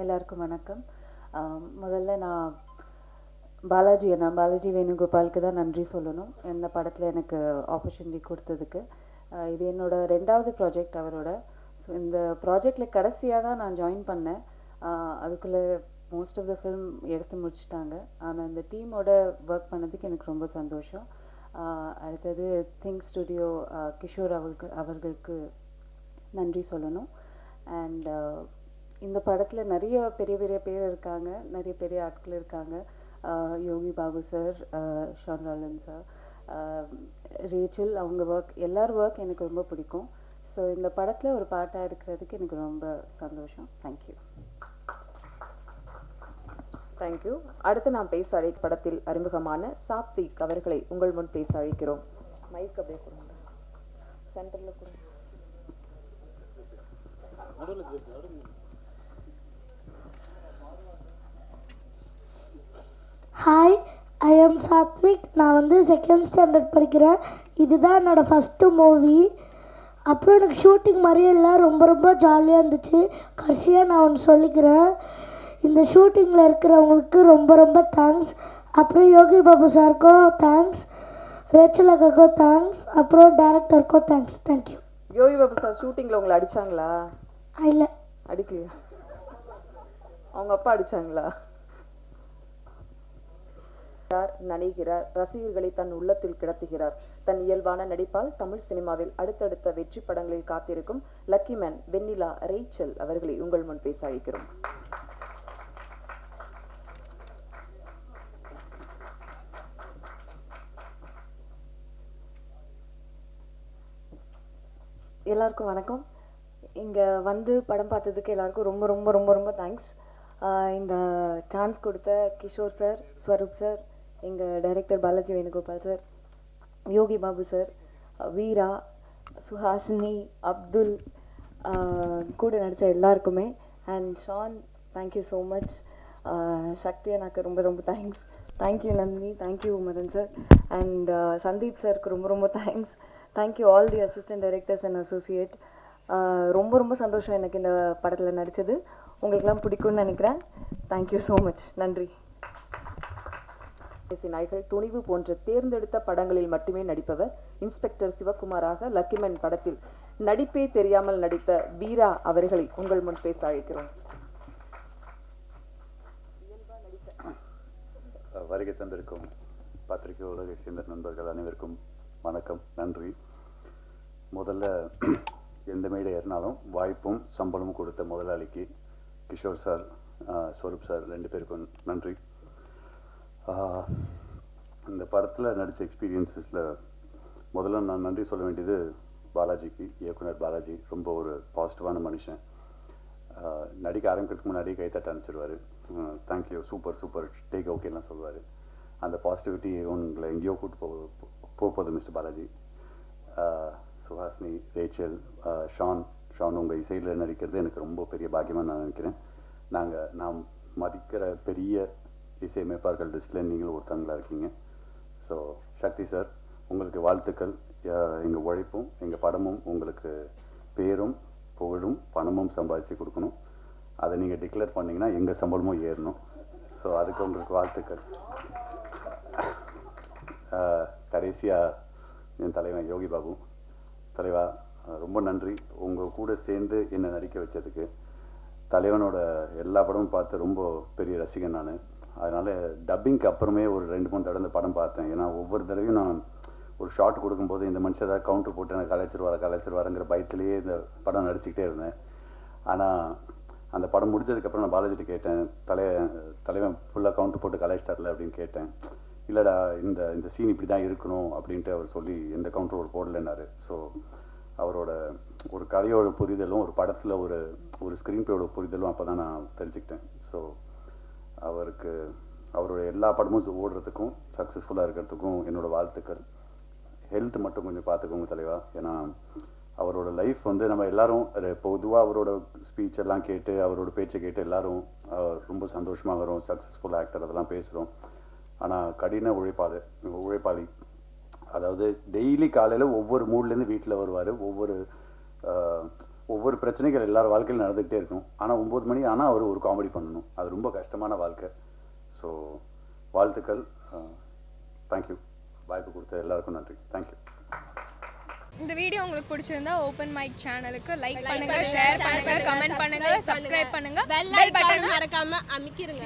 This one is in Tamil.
எல்லாருக்கும் வணக்கம். முதல்ல நான் பாலாஜி வேணுகோபாலுக்கு தான் நன்றி சொல்லணும். இந்த படத்தில் எனக்கு ஆப்பர்ச்சுனிட்டி கொடுத்ததுக்கு. இது என்னோட 2வது ப்ராஜெக்ட் அவரோட. ஸோ இந்த ப்ராஜெக்டில் கடைசியாக தான் நான் ஜாயின் பண்ணேன். அதுக்குள்ளே மோஸ்ட் ஆஃப் த ஃபில்ம் எடுத்து முடிச்சிட்டாங்க. ஆனால் இந்த டீமோட ஒர்க் பண்ணதுக்கு எனக்கு ரொம்ப சந்தோஷம். அடுத்தது திங்க் ஸ்டுடியோ கிஷோர் அவர்களுக்கு நன்றி சொல்லணும். அண்ட் இந்த படத்தில் நிறைய பெரிய பெரிய பேர் இருக்காங்க, நிறைய பெரிய ஆட்கள் இருக்காங்க. யோகி பாபு சார், ஷான் ராலன் சார், ரேச்சல், அவங்க ஒர்க், எல்லார் ஒர்க் எனக்கு ரொம்ப பிடிக்கும். ஸோ இந்த படத்தில் ஒரு பாட்டாக இருக்கிறதுக்கு எனக்கு ரொம்ப சந்தோஷம். தேங்க்யூ. தேங்க்யூ. அடுத்து நாம் பேச படத்தில் அறிமுகமான சாத்விக் அவர்களை உங்கள் முன் பேச அழைக்கிறோம். மைக் அப்படியே கொடுங்க, சென்டரில் கொடுங்க. Hi, I am Satwik. நான் வந்து 2nd ஸ்டாண்டர்ட் படிக்கிறேன். இதுதான் என்னோடய ஃபஸ்ட்டு மூவி. அப்புறம் எனக்கு ஷூட்டிங் மாதிரியே இல்லை, ரொம்ப ரொம்ப ஜாலியாக இருந்துச்சு. கடைசியாக நான் ஒன்று சொல்லிக்கிறேன், இந்த ஷூட்டிங்கில் இருக்கிறவங்களுக்கு ரொம்ப ரொம்ப தேங்க்ஸ். அப்புறம் யோகி பாபு சாருக்கும் தேங்க்ஸ், ரேச்சல் அக்காக்கும் தேங்க்ஸ், அப்புறம் டேரக்டருக்கும் தேங்க்ஸ். தேங்க்யூ. யோகி பாபு சார் ஷூட்டிங்கில் உங்களை அடித்தாங்களா? இல்லை, அடிக்கலையா? அவங்க அப்பா அடித்தாங்களா? நடிகிறார், ரசிகர்களை தன் உள்ளத்தில் கிடத்துகிறார். தன் இயல்பான நடிப்பால் தமிழ் சினிமாவில் அடுத்தடுத்த வெற்றி படங்களில் காத்திருக்கும் லக்கி மேன் வெண்ணிலா ரேச்சல் அவர்களை உங்கள் முன் பேச அழைக்கிறோம். எல்லாருக்கும் வணக்கம். இங்கே வந்து படம் பார்த்ததுக்கு எல்லாருக்கும் ரொம்ப ரொம்ப ரொம்ப ரொம்ப தேங்க்ஸ். இந்த சான்ஸ் கொடுத்த கிஷோர் சார், ஸ்வரூப் சார், எங்கள் director Balaji Venugopal sir, Yogi Babu sir, Veera, Suhasini, Abdul, கூட நடித்த எல்லாருக்குமே, and Shaan, thank you so much. Shakthi எனக்கு ரொம்ப ரொம்ப thanks. Thank you Nandini, thank you Madan sir, and Sandeep சாருக்கு ரொம்ப ரொம்ப thanks. Thank you all the assistant directors and associate. ரொம்ப ரொம்ப சந்தோஷம் எனக்கு இந்த படத்தில் நடித்தது. உங்களுக்கெல்லாம் பிடிக்கும்னு நினைக்கிறேன். Thank you so much. நன்றி. நாய்கள், துணிவு போன்ற தேர்ந்தெடுத்த படங்களில் மட்டுமே நடிப்பவர் இன்ஸ்பெக்டர் சிவகுமாராக லக்கிமன் படத்தில் நடிப்பே தெரியாமல் நடித்த வீரா அவர்களை உங்கள் முன் பேச அழைக்கிறோம். வருகை தந்திருக்கும் பத்திரிகை உலகை சேர்ந்த நண்பர்கள் அனைவருக்கும் வணக்கம், நன்றி. முதல்ல எந்த மேடை ஏறினாலும் வாய்ப்பும் சம்பளமும் கொடுத்த முதலாளிக்கு கிஷோர் சார், ஸ்வரூப் சார் 2 பேருக்கும் நன்றி. இந்த படத்தில் நடித்த எக்ஸ்பீரியன்ஸஸில் முதல்ல நான் நன்றி சொல்ல வேண்டியது பாலாஜிக்கு, இயக்குனர் பாலாஜி. ரொம்ப ஒரு பாசிட்டிவான மனுஷன். நடிக்க ஆரம்பிக்கிறதுக்கு முன்னாடியே கைத்தட்ட அனுப்பிச்சிடுவார். தேங்க்யூ, சூப்பர் சூப்பர், டேக் ஓகேலாம் சொல்லுவார். அந்த பாசிட்டிவிட்டி உங்களை எங்கேயோ கூப்பிட்டு போகுது மிஸ்டர் பாலாஜி. சுஹாசினி, ரேச்சல், ஷான் உங்கள் இசையில் நடிக்கிறது எனக்கு ரொம்ப பெரிய பாக்கியமாக நான் நினைக்கிறேன். நான் மதிக்கிற பெரிய இசையமைப்பார்கள் லிஸ்ட்டில் நீங்களும் ஒருத்தவங்களாக இருக்கீங்க. ஸோ சக்தி சார், உங்களுக்கு வாழ்த்துக்கள். எங்கள் உழைப்பும் எங்கள் படமும் உங்களுக்கு பேரும் புகழும் பணமும் சம்பாதிச்சு கொடுக்கணும். அதை நீங்கள் டிக்ளேர் பண்ணிங்கன்னா எங்கள் சம்பளமும் ஏறணும். ஸோ அதுக்கு உங்களுக்கு வாழ்த்துக்கள். கடைசியாக என் தலைவன் யோகி பாபு தலைவா, ரொம்ப நன்றி. உங்கள் கூட சேர்ந்து என்னை நடிக்க வச்சதுக்கு. தலைவனோட எல்லா படமும் பார்த்து ரொம்ப பெரிய ரசிகன் நான். அதனால் டப்பிங்க்கு அப்புறமே ஒரு 2-3 தடவை இந்த படம் பார்த்தேன். ஏன்னா ஒவ்வொரு தடவையும் நான் ஒரு ஷார்ட் கொடுக்கும்போது இந்த மனுஷன் ஏதாவது கவுண்டர் போட்டு எனக்கு கலைச்சிருவாருங்கிற பயத்திலேயே இந்த படம் நடிச்சுக்கிட்டே இருந்தேன். ஆனால் அந்த படம் முடிஞ்சதுக்கப்புறம் நான் பாலாஜிட்ட கேட்டேன், தலைவன் ஃபுல்லாக கவுண்டர் போட்டு கலாய்ச்சிட்டார்ல அப்படின்னு கேட்டேன். இல்லைடா, இந்த சீன் இப்படி தான் இருக்கணும் அப்படின்ட்டு அவர் சொல்லி எந்த கவுண்டர் போடலைன்னாரு. ஸோ அவரோட ஒரு கதையோட புரிதலும் ஒரு படத்தில் ஒரு ஸ்க்ரீன் பிளேயோட புரிதலும் அப்போ தான் நான் தெரிஞ்சுக்கிட்டேன். ஸோ அவரோட எல்லா படமும் ஓடுறதுக்கும் சக்ஸஸ்ஃபுல்லாக இருக்கிறதுக்கும் என்னோடய வாழ்த்துக்கள். ஹெல்த் மட்டும் கொஞ்சம் பார்த்துக்கோங்க தலைவா. ஏன்னா அவரோட லைஃப் வந்து நம்ம எல்லாரும் பொதுவாக அவரோட ஸ்பீச் எல்லாம் கேட்டு அவரோட பேச்சை கேட்டு எல்லாரும் ரொம்ப சந்தோஷமாக வரும், சக்ஸஸ்ஃபுல் ஆக்டர் அதெல்லாம் பேசுகிறோம். ஆனால் கடின உழைப்பாளி. அதாவது டெய்லி காலையில் ஒவ்வொரு மூட்லேருந்து வீட்டில் வருவார். ஒவ்வொரு ஒவ்வொரு பிரச்சனைகள் எல்லார் வாழ்க்கையிலும் நடந்துக்கிட்டே இருக்கும். ஆனால் 9 மணி ஆனால் அவர் ஒரு காமெடி பண்ணணும். அது ரொம்ப கஷ்டமான வாழ்க்கை. ஸோ வாழ்த்துக்கள். தேங்க்யூ. வாய்ப்பு கொடுத்த எல்லாருக்கும் நன்றி. தேங்க்யூ. இந்த வீடியோ உங்களுக்கு பிடிச்சிருந்தா ஓப்பன் மைக் சேனலுக்கு லைக் பண்ணுங்க, ஷேர் பண்ணுங்க, கமெண்ட் பண்ணுங்க, சப்ஸ்கிரைப் பண்ணுங்க, பெல் பட்டன் மறக்காம அமுக்கிருங்க.